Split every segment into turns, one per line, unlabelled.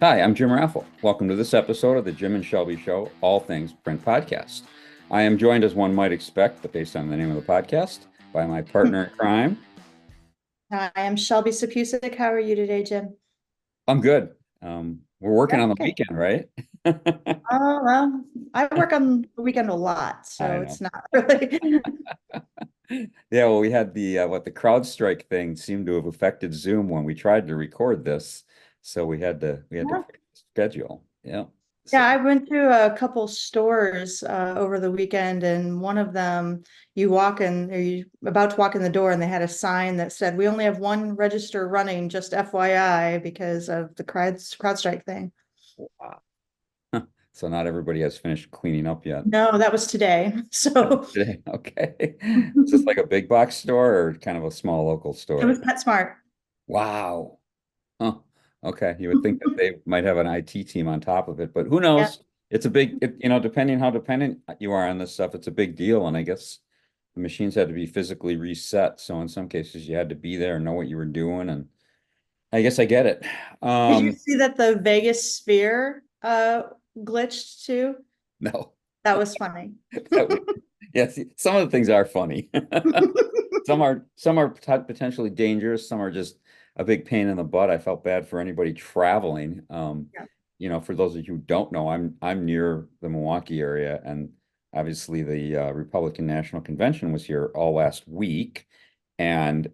Hi, I'm Jim Raffle. Welcome to this episode of the Jim and Shelby Show, All Things Print Podcast. I am joined, as one might expect, but based on the name of the podcast, by my partner in crime.
Hi, I'm Shelby Sapusik. How are you today, Jim?
I'm good. We're working
Yeah,
on the
good.
weekend, right?
Oh, well, I work on the weekend a lot,
I
so
know.
it's not really.
Yeah, well, we had the crowd strike thing seemed to have affected Zoom when we tried to record this, so we had to
Yeah.
fix the schedule. Yeah.
Yeah,
So
I went to a couple stores over the weekend, and one of them, you walk in, or you about to walk in the door, and they had a sign that said, "We only have one register running, just FYI," because of the crowd strike thing.
wow. So not everybody has finished cleaning up yet.
No, that was today.
That's
So
today. Okay. Is this like
it
a big box store or kind of a small local
was
store?
PetSmart.
Wow. Huh. Okay. You would think that they might have an IT team on top of it, but who
Yeah.
knows? It's a big, depending how dependent you are on this stuff, it's a big deal. And I guess the machines had to be physically reset. So in some cases you had to be there and know what you were doing. And I guess I get it.
Did you
Um,
see that the Vegas sphere glitched too?
no.
That was funny.
That would, yes, some of the things are funny. Some are potentially dangerous. Some are just a big pain in the butt. I felt bad for anybody traveling.
Yeah.
For those of you who don't know, I'm near the Milwaukee area, and obviously the Republican National Convention was here all last week, and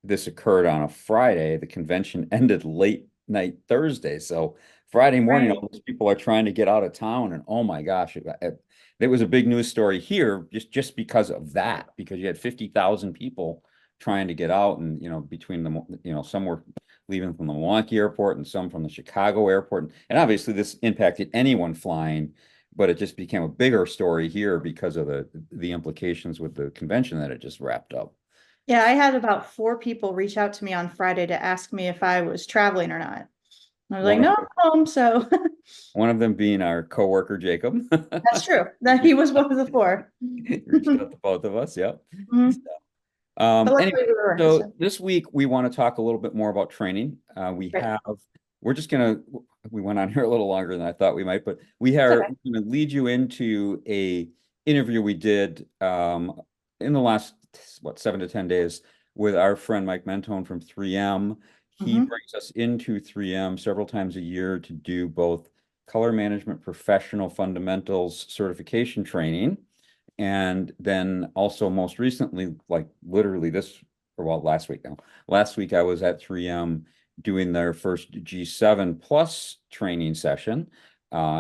this occurred on a Friday. The convention ended late night Thursday, so Friday morning,
Right.
all those people are trying to get out of town, and oh my gosh, it was a big news story here just because of that, because you had 50,000 people trying to get out, and between them, some were leaving from the Milwaukee airport and some from the Chicago airport, and obviously this impacted anyone flying, but it just became a bigger story here because of the implications with the convention that it just wrapped up.
Yeah, I had about four people reach out to me on Friday to ask me if I was traveling or not. I was like,
One of
no,
them,
I'm home. So
one of them being our coworker Jacob.
that's true. That he was one of the four.
He reached out to both of us. Yep.
Mhm. But
Anyway,
luckily we were.
so
So
this week we want to talk a little bit more about training.
great.
We're just gonna, we went on here a little longer than I thought we might, but we
It's
are
okay.
going to lead you into a interview we did in the last, 7 to 10 days with our friend Mike Mentone from 3M. He
Mhm.
brings us into 3M several times a year to do both color management professional fundamentals certification training, and then also most recently, like literally last week now. Last week I was at 3M doing their first G7 plus training session,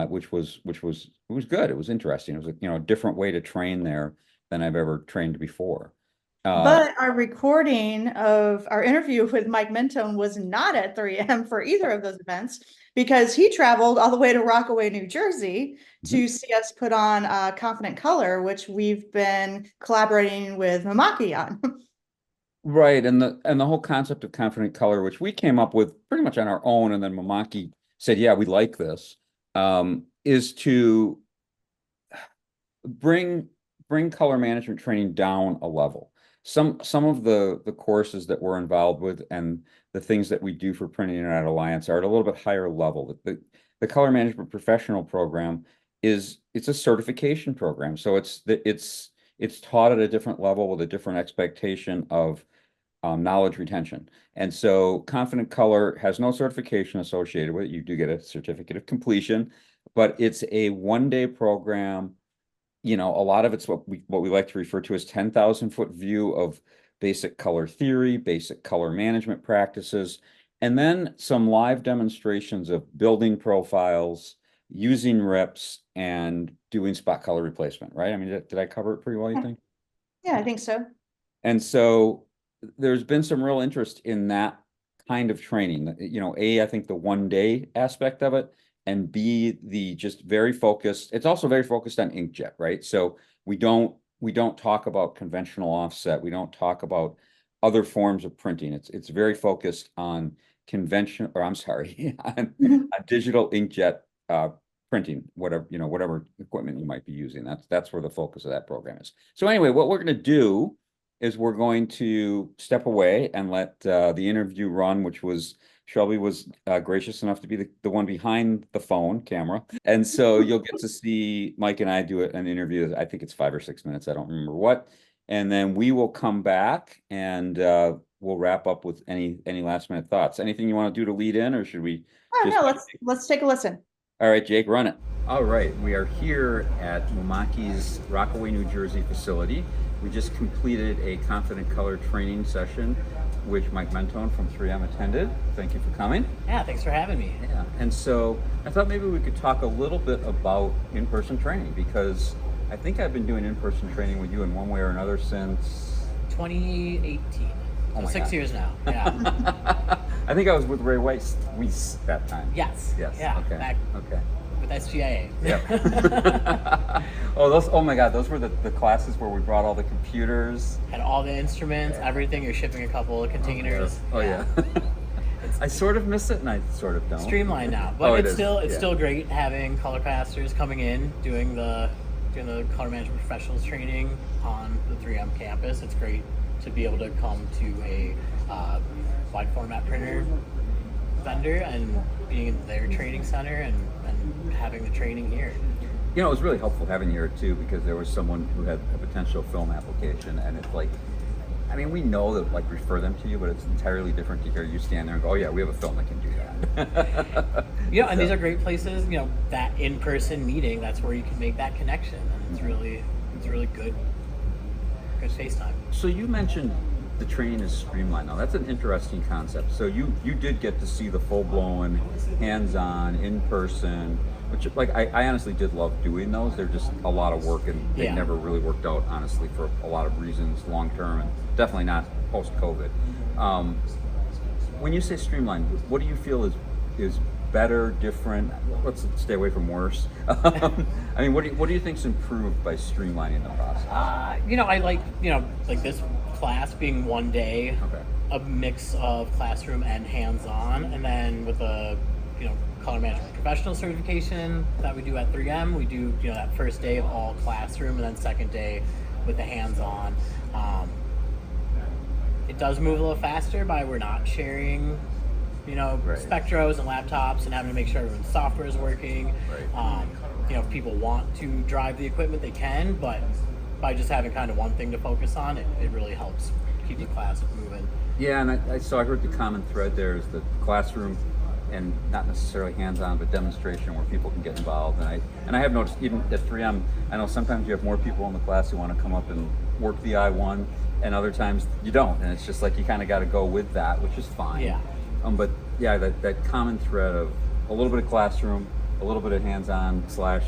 which was it was good. It was interesting. It was a different way to train there than I've ever trained before. Uh,
But our recording of our interview with Mike Mentone was not at 3M for either of those events because he traveled all the way to Rockaway, New Jersey
mhm.
to see us put on Confident Color, which we've been collaborating with Mamaki on.
Right, and the whole concept of confident color, which we came up with pretty much on our own, and then Mamaki said, "Yeah, we like this," is to bring bring color management training down a level. Some of the courses that we're involved with and the things that we do for Printing Internet Alliance are at a little bit higher level. The color management professional program it's a certification program. So it's taught at a different level with a different expectation of knowledge retention. And so Confident Color has no certification associated with it. You do get a certificate of completion, but it's a 1 day program. A lot of it's what we like to refer to as 10,000 foot view of basic color theory, basic color management practices, and then some live demonstrations of building profiles, using rips, and doing spot color replacement, right? I mean, did I cover it pretty well, you think?
Yeah, I think so.
And so there's been some real interest in that kind of training. A, I think the 1 day aspect of it, and B, the just very focused. It's also very focused on inkjet, right? So we don't talk about conventional offset. We don't talk about other forms of printing. It's very focused on convention, or I'm sorry, on digital inkjet printing, whatever equipment you might be using. That's where the focus of that program is. So anyway, what we're going to do is we're going to step away and let the interview run, which was Shelby was gracious enough to be the one behind the phone camera. And so you'll get to see Mike and I do an interview. I think it's 5 or 6 minutes. I don't remember what. And then we will come back and we'll wrap up with any last minute thoughts. Anything you want to do to lead in, or should we
Oh,
just?
no, let's take a listen.
All right, Jake, run it. All right, we are here at Mumaki's Rockaway, New Jersey facility. We just completed a Confident Color training session, which Mike Mentone from 3M attended. Thank you for coming.
Yeah, thanks for having me.
Yeah, and so I thought maybe we could talk a little bit about in-person training, because I think I've been doing in-person training with you in one way or another since
2018.
Oh
So
my
6
God.
years now. Yeah.
I think I was with Ray Weiss that time.
Yes.
Yes.
Yeah.
Okay.
Back
Okay.
with SGIA.
Yep. Oh my God, those were the classes where we brought all the computers.
Had all the instruments, everything. You're shipping a couple of containers.
Oh yeah. I sort of miss it and I sort of don't.
Streamlined now, but
Oh,
it's
is.
still
Yeah.
still great having color casters coming in doing the color management professionals training on the 3M campus. It's great to be able to come to a wide format printer vendor and being in their training center and having the training here.
You know, it was really helpful having you here too, because there was someone who had a potential film application, and it's like, I mean, we know that like refer them to you, but it's entirely different to hear you stand there and go, oh yeah, we have a film that can do that.
And these are great places, that in-person meeting, that's where you can make that connection, and it's really good FaceTime.
So you mentioned the training is streamlined. Now that's an interesting concept. So you did get to see the full-blown, hands-on, in-person, which like I honestly did love doing those. They're just a lot of work, and they
Yeah.
never really worked out, honestly, for a lot of reasons long-term, and definitely not post-COVID. When you say streamlined, what do you feel is better, different? Let's stay away from worse. I mean, what do you think's improved by streamlining the process?
I like, like this class being one day,
Okay.
a mix of classroom and hands-on, and then with the, color management professional certification that we do at 3M, we do, that first day of all classroom, and then second day with the hands-on. It does move a little faster by we're not sharing,
Right.
spectros and laptops and having to make sure everyone's software is working.
Right.
If people want to drive the equipment, they can, but by just having kind of one thing to focus on, it really helps keep the class moving.
Yeah, and I heard the common thread there is the classroom, and not necessarily hands-on, but demonstration where people can get involved. And I have noticed even at 3M, I know sometimes you have more people in the class who want to come up and work the I-1, and other times you don't, and it's just like you kind of got to go with that, which is fine.
Yeah.
But yeah, that common thread of a little bit of classroom, a little bit of hands-on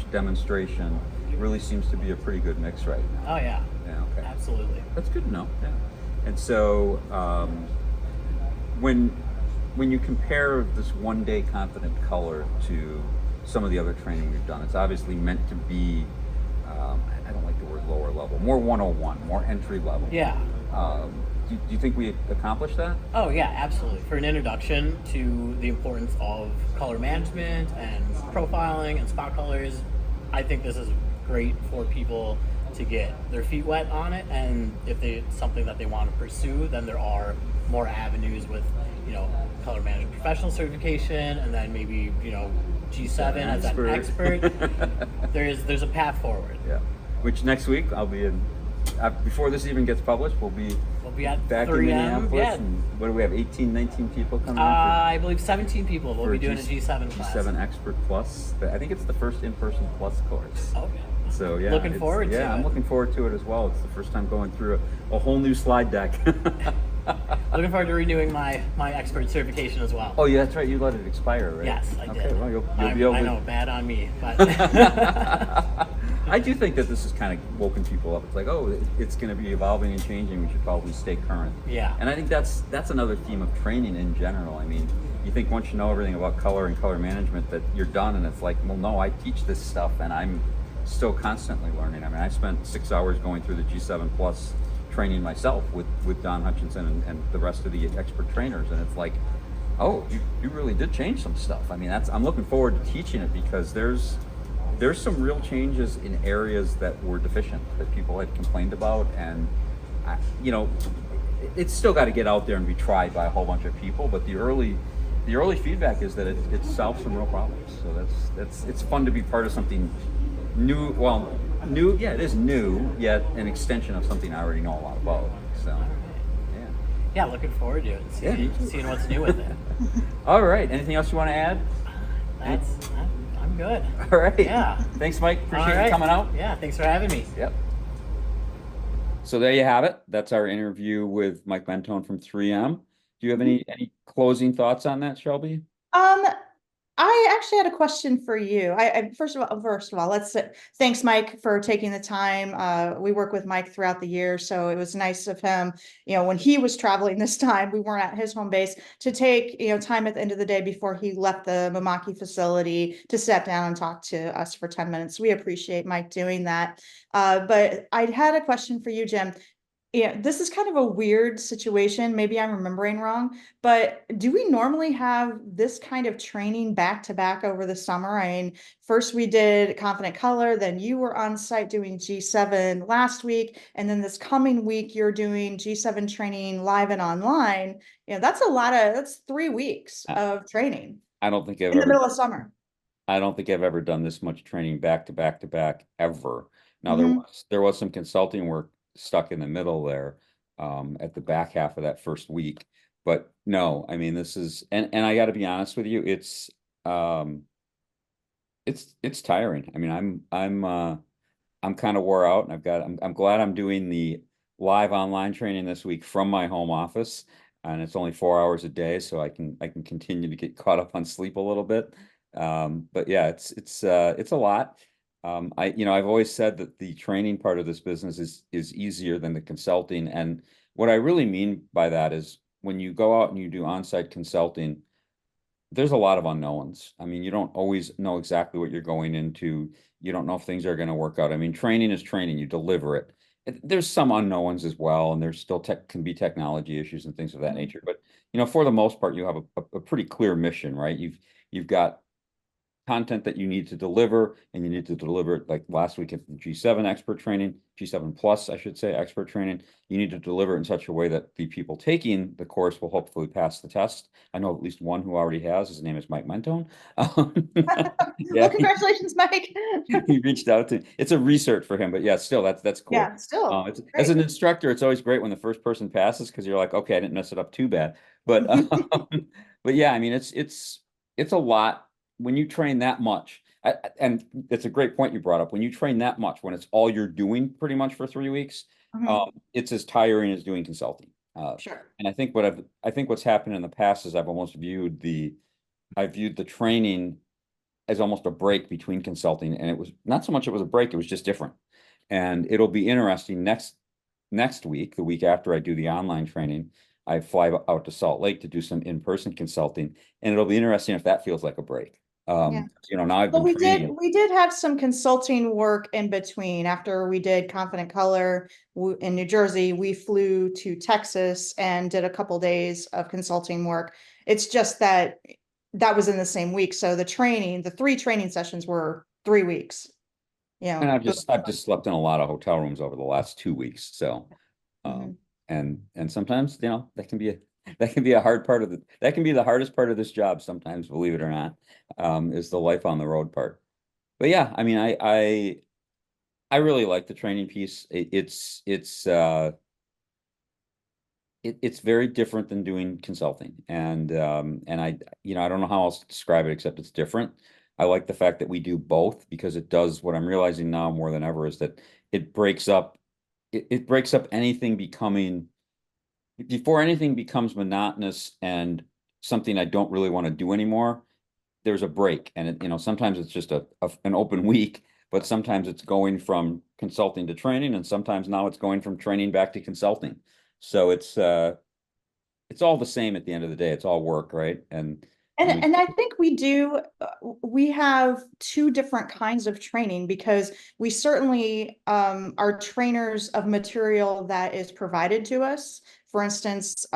/ demonstration really seems to be a pretty good mix right now.
Oh yeah.
Yeah, okay.
Absolutely.
That's good to know. Yeah. And so when you compare this one-day Confident Color to some of the other training we've done, it's obviously meant to be, I don't like the word lower level, more 101, more entry level.
Yeah.
Do you think we accomplished that?
Oh yeah, absolutely. For an introduction to the importance of color management and profiling and spot colors, I think this is great for people to get their feet wet on it, and if it's something that they want to pursue, then there are more avenues with, color management professional certification, and then maybe, G7 as an expert. There's a path forward.
Yeah. Which next week I'll be in. Before this even gets published, we'll be
at
back
3M.
in Minneapolis.
Yeah.
And what do we have? 18, 19 people coming in?
I believe 17 people will
for
be doing a G7 class.
G7 Expert Plus. I think it's the first in-person plus course.
Okay.
So yeah,
Looking forward to it.
Yeah, I'm looking forward to it as well. It's the first time going through a whole new slide deck.
Looking forward to renewing my expert certification as well.
Oh yeah, that's right. You let it expire, right?
Yes, I
Okay,
did.
well, you'll be able
I
to.
know, bad on me, but
I do think that this has kind of woken people up. It's like, oh, it's going to be evolving and changing. We should probably stay current.
Yeah.
And I think that's another theme of training in general. I mean, you think once you know everything about color and color management that you're done, and it's like, well, no, I teach this stuff, and I'm still constantly learning. I mean, I spent 6 hours going through the G7 Plus training myself with Don Hutchinson and the rest of the expert trainers, and it's like, oh, you really did change some stuff. I mean, I'm looking forward to teaching it, because there's some real changes in areas that were deficient that people had complained about, and it's still got to get out there and be tried by a whole bunch of people. But the early the early feedback is that it solves some real problems. So it's fun to be part of something new. Well, new, yeah, it is new, yet an extension of something I already know a lot about. So, yeah.
Yeah, looking forward to it. Seeing what's new with it.
All right. Anything else you want to add?
I'm good.
All right.
Yeah.
Thanks, Mike.
All
Appreciate
right.
you coming out.
Yeah, thanks for having me.
Yep. So there you have it. That's our interview with Mike Mentone from 3M. Do you have any closing thoughts on that, Shelby?
Um, I actually had a question for you. First of all, let's say thanks, Mike, for taking the time. We work with Mike throughout the year, so it was nice of him, when he was traveling this time, we weren't at his home base, to take, time at the end of the day before he left the Mamaki facility to sit down and talk to us for 10 minutes. We appreciate Mike doing that. But I had a question for you, Jim. Yeah, this is kind of a weird situation. Maybe I'm remembering wrong, but do we normally have this kind of training back to back over the summer? I mean, first we did Confident Color, then you were on site doing G7 last week, and then this coming week you're doing G7 training live and online. That's 3 weeks of training
I don't think I've
in the
ever
middle of summer.
I don't think I've ever done this much training back to back to back ever. Now
Mhm.
there was some consulting work stuck in the middle there at the back half of that first week. But no, I mean this is and I got to be honest with you, um it's tiring. I mean I'm kind of wore out and I'm glad I'm doing the live online training this week from my home office, and it's only 4 hours a day, so I can continue to get caught up on sleep a little bit. But yeah, it's a lot. I've always said that the training part of this business is easier than the consulting, and what I really mean by that is when you go out and you do on-site consulting, there's a lot of unknowns. I mean, you don't always know exactly what you're going into. You don't know if things are going to work out. I mean, training is training, you deliver it. There's some unknowns as well, and there's still can be technology issues and things of that nature. But for the most part, you have a pretty clear mission, right? You've got content that you need to deliver, and you need to deliver it like last week at the G7 expert training, G7 plus, I should say, expert training. You need to deliver it in such a way that the people taking the course will hopefully pass the test. I know at least one who already has. His name is Mike Mentone. Yeah,
Well, congratulations, Mike.
he reached out to. It's a research for him, but yeah, still that's cool.
Yeah, still.
As an instructor, it's always great when the first person passes because you're like, okay, I didn't mess it up too bad. But but yeah, I mean, it's a lot when you train that much. And it's a great point you brought up. When you train that much, when it's all you're doing pretty much for 3 weeks,
Mhm.
it's as tiring as doing consulting.
Sure.
And I think what's happened in the past is I viewed the training as almost a break between consulting, and it was not so much it was a break, it was just different. And it'll be interesting next week, the week after I do the online training, I fly out to Salt Lake to do some in-person consulting, and it'll be interesting if that feels like a break.
Yeah.
Now I've
Well,
been training.
we did have some consulting work in between. After we did Confident Color in New Jersey, we flew to Texas and did a couple days of consulting work. It's just that was in the same week. So the 3 training sessions were 3 weeks.
And I've just slept in a lot of hotel rooms over the last 2 weeks. So
Mhm.
and sometimes, that can be a hard part of that can be the hardest part of this job sometimes, believe it or not, is the life on the road part. But yeah, I mean, I really like the training piece. It's very different than doing consulting. And I don't know how else to describe it except it's different. I like the fact that we do both because it does what I'm realizing now more than ever is that it breaks up anything before anything becomes monotonous and something I don't really want to do anymore. There's a break, and sometimes it's just an open week, but sometimes it's going from consulting to training, and sometimes now it's going from training back to consulting. So it's all the same at the end of the day. It's all work, right?
And I think we have 2 different kinds of training because we certainly are trainers of material that is provided to us. For instance,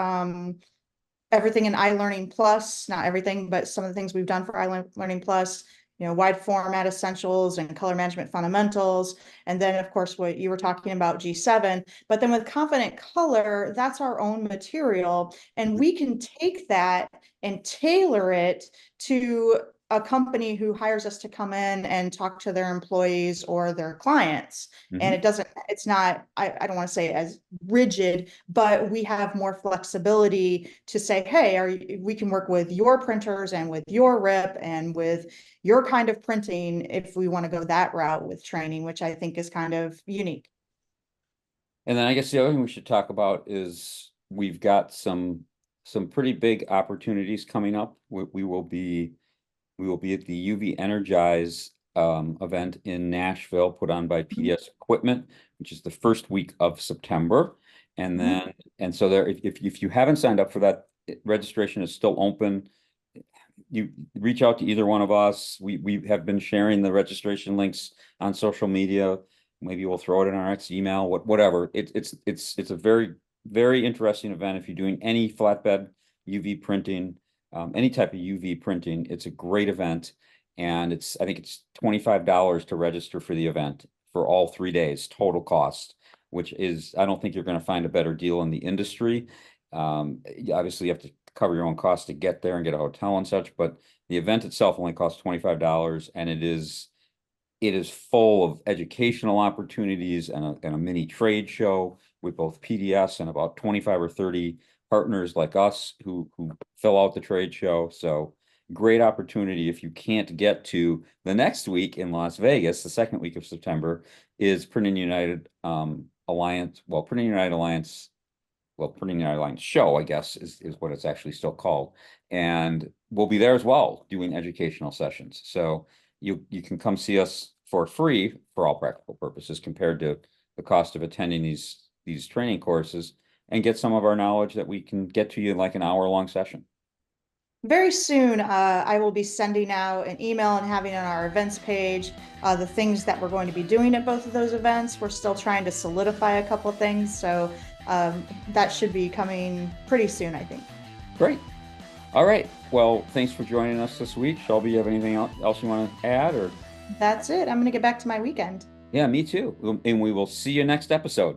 everything in iLearning Plus, not everything, but some of the things we've done for iLearning Plus wide format essentials and color management fundamentals. And then of course, what you were talking about, G7, but then with Confident Color, that's our own material. And we can take that and tailor it to a company who hires us to come in and talk to their employees or their clients. And it's not, I don't want to say as rigid, but we have more flexibility to say, hey, we can work with your printers and with your rip and with your kind of printing if we want to go that route with training, which I think is kind of unique.
And then I guess the other thing we should talk about is we've got some pretty big opportunities coming up. We will be at the UV Energize event in Nashville, put on by PDS Equipment, which is the first week of September. And then so there, if you haven't signed up for that, registration is still open. You reach out to either one of us. We have been sharing the registration links on social media. Maybe we'll throw it in our next email, whatever. It's a very, very interesting event. If you're doing any flatbed UV printing, any type of UV printing, it's a great event. And I think it's $25 to register for the event for all 3 days, total cost, which is, I don't think you're going to find a better deal in the industry. Obviously you have to cover your own costs to get there and get a hotel and such, but the event itself only costs $25, and it is full of educational opportunities and a mini trade show with both PDS and about 25 or 30 partners like us who fill out the trade show. So great opportunity. If you can't get to the next week in Las Vegas, the second week of September, is Printing United Alliance. Well, Printing United Alliance show, I guess, is what it's actually still called. And we'll be there as well doing educational sessions. So you can come see us for free for all practical purposes compared to the cost of attending these training courses, and get some of our knowledge that we can get to you in like an hour-long session.
Very soon, I will be sending out an email and having on our events page the things that we're going to be doing at both of those events. We're still trying to solidify a couple of things, so that should be coming pretty soon, I think.
Great. All right. Well, thanks for joining us this week. Shelby, you have anything else you want to add? Or
That's it. I'm going to get back to my weekend.
Yeah, me too. And we will see you next episode.